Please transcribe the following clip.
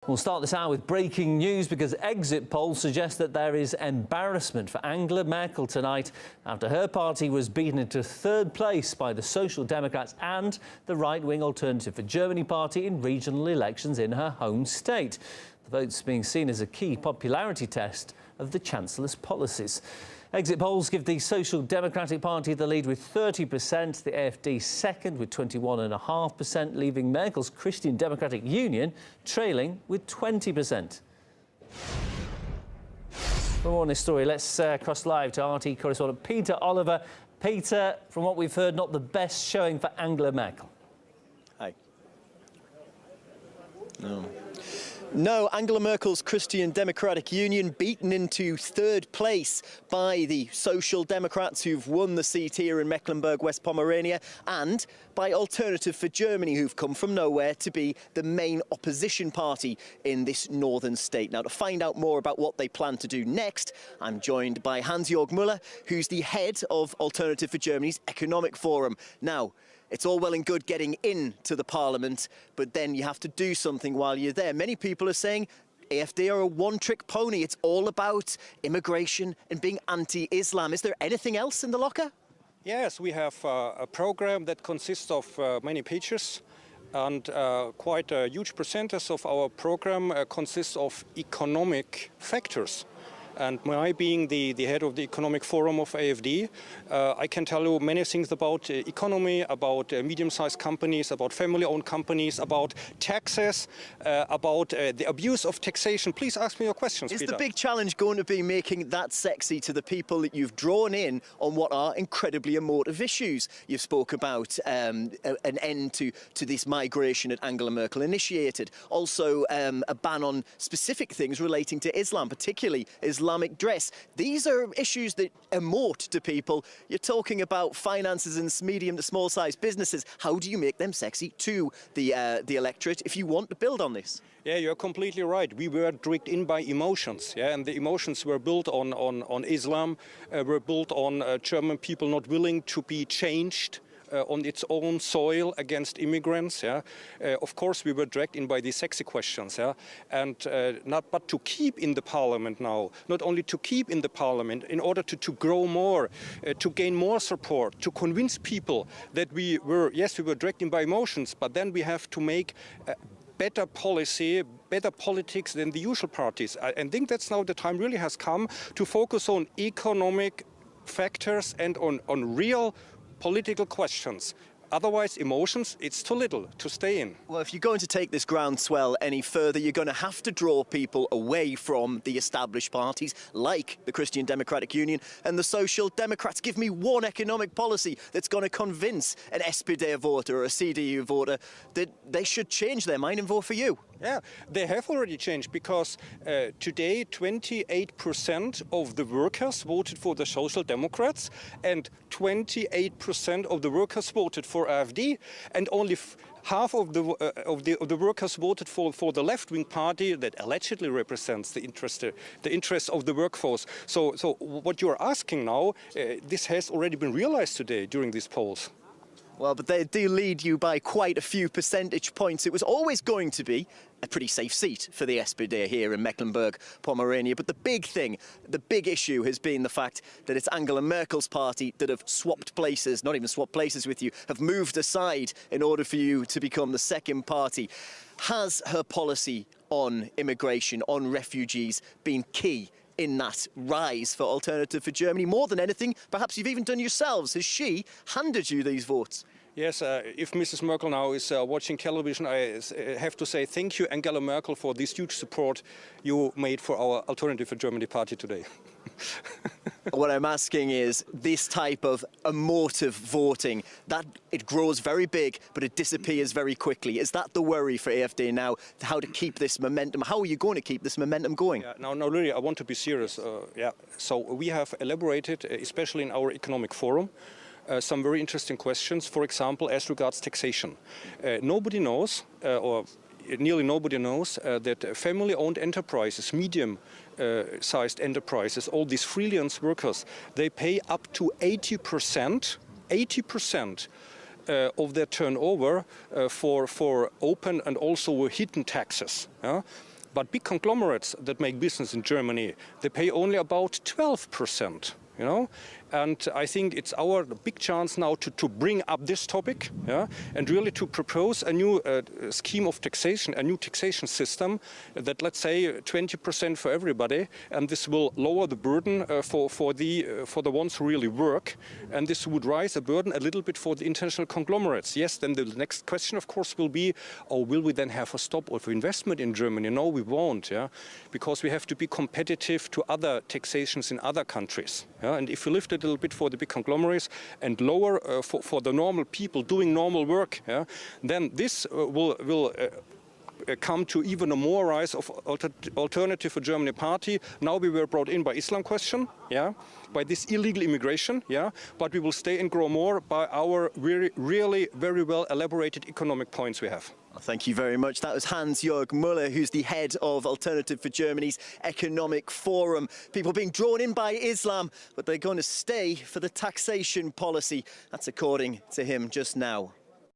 We'll start this hour with breaking news because exit polls suggest that there is embarrassment for Angela Merkel tonight after her party was beaten into third place by the Social Democrats and the right-wing Alternative for Germany party in regional elections in her home state. The vote's being seen as a key popularity test of the Chancellor's policies. Exit polls give the Social Democratic Party the lead with 30%, the AfD second with 21.5%, leaving Merkel's Christian Democratic Union trailing with 20%. For more on this story, let's cross live to RT correspondent Peter Oliver. Peter, from what we've heard, not the best showing for Angela Merkel. Hi. No, Angela Merkel's Christian Democratic Union beaten into third place by the Social Democrats who've won the seat here in Mecklenburg-West Pomerania and by Alternative for Germany who've come from nowhere to be the main opposition party in this northern state. Now, to find out more about what they plan to do next, I'm joined by Hans-Jörg Müller, who's the head of Alternative for Germany's Economic Forum. Now, it's all well and good getting into the parliament, but then you have to do something while you're there. Many people are saying AfD are a one-trick pony. It's all about immigration and being anti-Islam. Is there anything else in the locker? Yes, we have a program that consists of many pages, and quite a huge percentage of our program consists of economic factors. And my being the head of the Economic Forum of AfD, I can tell you many things about economy, about medium-sized companies, about family-owned companies, about taxes, about the abuse of taxation. Please ask me your questions, Peter. Is the big challenge going to be making that sexy to the people that you've drawn in on what are incredibly emotive issues? You've spoke about an end to this migration that Angela Merkel initiated. Also, a ban on specific things relating to Islam, particularly Islamic dress. These are issues that emote to people. You're talking about finances and medium to small size businesses. How do you make them sexy to the electorate if you want to build on this? Yeah, you're completely right. We were dragged in by emotions, and the emotions were built on Islam, were built on German people not willing to be changed on its own soil against immigrants. Of course, we were dragged in by these sexy questions, and but to keep in the parliament now, not only to keep in the parliament, in order to grow more, to gain more support, to convince people that we were dragged in by emotions, but then we have to make better policy, better politics than the usual parties. I think that's now the time really has come to focus on economic factors and on real political questions. Otherwise, emotions, it's too little to stay in. Well, if you're going to take this groundswell any further, you're going to have to draw people away from the established parties like the Christian Democratic Union and the Social Democrats. Give me one economic policy that's going to convince an SPD voter or a CDU voter that they should change their mind and vote for you. Yeah, they have already changed because today 28% of the workers voted for the Social Democrats and 28% of the workers voted for AfD, and only half of the workers voted for the left-wing party that allegedly represents the interest of the workforce. So what you're asking now, this has already been realized today during these polls. Well, but they do lead you by quite a few percentage points. It was always going to be a pretty safe seat for the SPD here in Mecklenburg-Pomerania. But the big thing, the big issue has been the fact that it's Angela Merkel's party that have swapped places, not even swapped places with you, have moved aside in order for you to become the second party. Has her policy on immigration, on refugees, been key in that rise for Alternative for Germany? More than anything, perhaps you've even done yourselves. Has she handed you these votes? Yes, if Mrs. Merkel now is watching television, I have to say thank you, Angela Merkel, for this huge support you made for our Alternative for Germany party today. What I'm asking is this type of emotive voting, that it grows very big, but it disappears very quickly. Is that the worry for AfD now, how to keep this momentum? How are you going to keep this momentum going? Yeah, no, really, I want to be serious. So we have elaborated, especially in our economic forum, some very interesting questions, for example, as regards taxation. Nobody knows, or nearly nobody knows, that family-owned enterprises, medium-sized enterprises, all these freelance workers, they pay up to 80% of their turnover for open and also hidden taxes. Yeah? But big conglomerates that make business in Germany, they pay only about 12%. You know, and I think it's our big chance now to bring up this topic, yeah, and really to propose a new scheme of taxation, a new taxation system that, let's say, 20% for everybody, and this will lower the burden for the ones who really work, and this would raise a burden a little bit for the international conglomerates. Yes, then the next question, of course, will be, oh, will we then have a stop of investment in Germany? No, we won't, yeah, because we have to be competitive to other taxations in other countries. Yeah? And if we lift it a little bit for the big conglomerates and lower for the normal people doing normal work, yeah, then this will come to even a more rise of Alternative for Germany party. Now we were brought in by Islam question, yeah, by this illegal immigration, yeah, but we will stay and grow more by our really very well elaborated economic points we have. Thank you very much. That was Hans-Jörg Müller, who's the head of Alternative for Germany's Economic Forum. People being drawn in by Islam, but they're going to stay for the taxation policy. That's according to him just now.